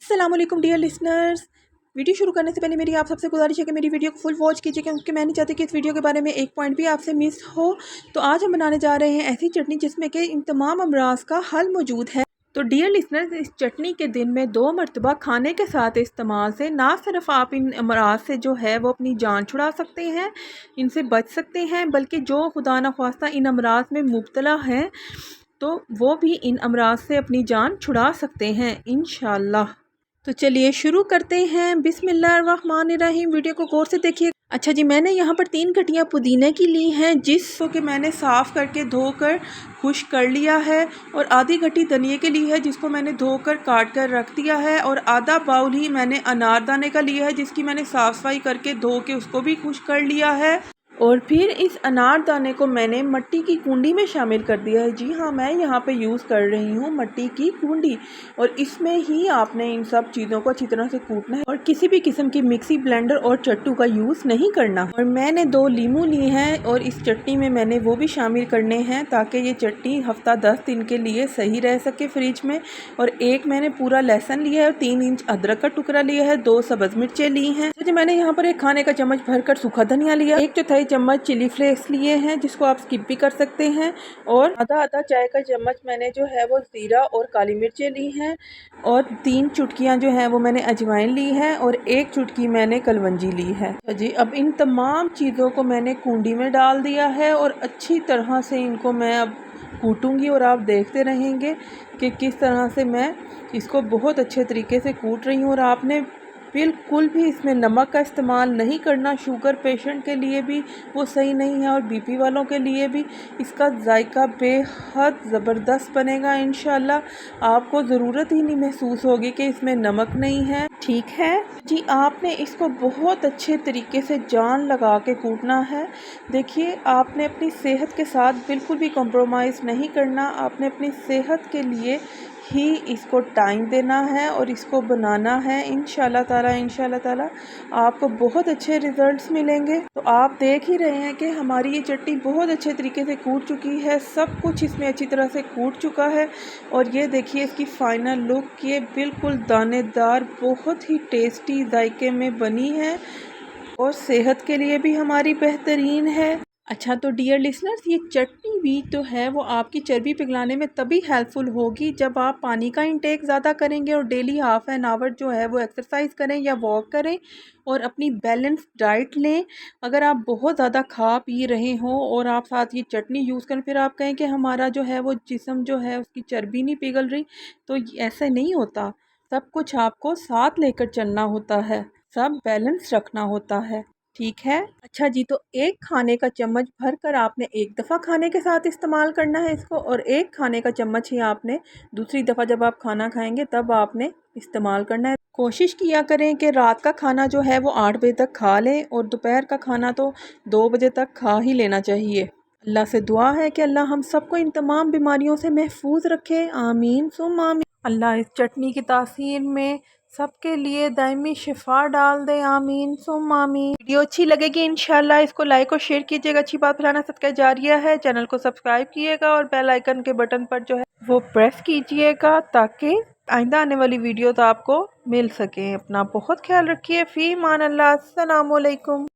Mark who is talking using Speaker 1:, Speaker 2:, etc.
Speaker 1: अस्सलामुअलैकुम dear listeners. Video शुरू करने से पहले मेरी आप सबसे गुजारिश है कि मेरी वीडियो को फुल वॉच कीजिए, क्योंकि मैं नहीं चाहती कि इस वीडियो के बारे में एक पॉइंट भी आपसे मिस हो। तो आज हम बनाने जा रहे हैं ऐसी चटनी जिसमें कि इन तमाम अमराज का हल मौजूद है। तो डियर लिसनर्स, इस चटनी के दिन में 2 मरतबा खाने के साथ इस्तेमाल से ना सिर्फ आप इन अमराज से जो है वो अपनी जान छुड़ा सकते हैं, इनसे बच सकते हैं, बल्कि जो खुदा न ख्वास्ता इन अमराज में मुब्तला हैं तो वो भी इन अमराज से अपनी जान छुड़ा सकते हैं इंशाल्लाह। तो चलिए शुरू करते हैं। बिस्मिल्लाहिर्रहमानिर्रहीम। वीडियो को गौर से देखिए। अच्छा जी, मैंने यहाँ पर 3 गड्डियाँ पुदीने की ली हैं, जिसको कि मैंने साफ़ करके धोकर खुश्क कर लिया है। और आधी गड्डी धनिए की ली है, जिसको मैंने धोकर काट कर रख दिया है। और आधा बाउल ही मैंने अनारदाने का लिया है, जिसकी मैंने साफ़ सफाई करके धो के उसको भी खुश्क कर लिया है। और फिर इस अनारदाने को मैंने मिट्टी की कुंडी में शामिल कर दिया है। जी हाँ, मैं यहाँ पे यूज़ कर रही हूँ मिट्टी की कुंडी। और इसमें ही आपने इन सब चीज़ों को अच्छी तरह से कूटना है और किसी भी किस्म की मिक्सी, ब्लेंडर और चट्टू का यूज़ नहीं करना। और मैंने 2 लीमू लिए हैं और इस चटनी में मैंने वो भी शामिल करने हैं, ताकि ये चटनी हफ्ता 10 दिन के लिए सही रह सके फ्रिज में। और एक मैंने पूरा लहसुन लिया है और 3 इंच अदरक का टुकड़ा लिया है, 2 सब्ज़ मिर्चें ली हैं। तो मैंने यहाँ पर 1 खाने का चम्मच भरकर सूखा धनिया लिया, 1 चौथाई चम्मच चिली फ्लेक्स लिए हैं, जिसको आप स्किप भी कर सकते हैं। और आधा चाय का चम्मच मैंने जो है वो ज़ीरा और काली मिर्चें ली हैं। और 3 चुटकियाँ जो हैं वो मैंने अजवाइन ली है और 1 चुटकी मैंने कलवंजी ली है। तो जी, अब इन तमाम चीज़ों को मैंने कुंडी में डाल दिया है और अच्छी तरह से इनको मैं अब कूटूंगी। और आप देखते रहेंगे कि किस तरह से मैं इसको बहुत अच्छे तरीके से कूट रही हूँ। और आपने बिल्कुल भी इसमें नमक का इस्तेमाल नहीं करना। शुगर पेशेंट के लिए भी वो सही नहीं है और बीपी वालों के लिए भी। इसका जायका बेहद ज़बरदस्त बनेगा इंशाल्लाह। आपको ज़रूरत ही नहीं महसूस होगी कि इसमें नमक नहीं है। ठीक है जी, आपने इसको बहुत अच्छे तरीके से जान लगा के कूटना है। देखिए, आपने अपनी सेहत के साथ बिल्कुल भी कॉम्प्रोमाइज़ नहीं करना। आपने अपनी सेहत के लिए ही इसको टाइम देना है और इसको बनाना है। इंशाल्लाह ताला आपको बहुत अच्छे रिज़ल्ट्स मिलेंगे। तो आप देख ही रहे हैं कि हमारी ये चटनी बहुत अच्छे तरीके से कूट चुकी है, सब कुछ इसमें अच्छी तरह से कूट चुका है। और ये देखिए इसकी फ़ाइनल लुक, ये बिल्कुल दानेदार, बहुत ही टेस्टी जायके में बनी है और सेहत के लिए भी हमारी बेहतरीन है। अच्छा, तो डियर लिसनर्स, ये चटनी भी तो है वो आपकी चर्बी पिघलाने में तभी हेल्पफुल होगी जब आप पानी का इंटेक ज़्यादा करेंगे और डेली हाफ एन आवर जो है वो एक्सरसाइज करें या वॉक करें और अपनी बैलेंस डाइट लें। अगर आप बहुत ज़्यादा खा पी रहे हों और आप साथ ये चटनी यूज़ करें, फिर आप कहें कि हमारा जो है वो जिस्म जो है उसकी चर्बी नहीं पिघल रही, तो ऐसा नहीं होता। सब कुछ आपको साथ लेकर चलना होता है, सब बैलेंस रखना होता है। ठीक है। अच्छा जी, तो 1 खाने का चम्मच भरकर आपने एक दफ़ा खाने के साथ इस्तेमाल करना है इसको, और 1 खाने का चम्मच ही आपने दूसरी दफ़ा जब आप खाना खाएंगे तब आपने इस्तेमाल करना है। कोशिश किया करें कि रात का खाना जो है वो 8 बजे तक खा लें और दोपहर का खाना तो 2 बजे तक खा ही लेना चाहिए। अल्लाह से दुआ है कि अल्लाह हम सबको इन तमाम बीमारियों से महफूज रखे। आमीन सुम आमीन। अल्लाह इस चटनी की तासीर में सबके लिए दायमी शिफा डाल दे। आमीन सुम आमीन। वीडियो अच्छी लगेगी इंशाल्लाह इसको लाइक और शेयर कीजिएगा। अच्छी बात फैलाना सदका जारिया है। चैनल को सब्सक्राइब कीजिएगा और बेल आइकन के बटन पर जो है वो प्रेस कीजिएगा, ताकि आइंदा आने वाली वीडियो तो आपको मिल सके। अपना बहुत ख्याल रखिए। फ़ी मान अल्लाह। अस्सलामु अलैकुम।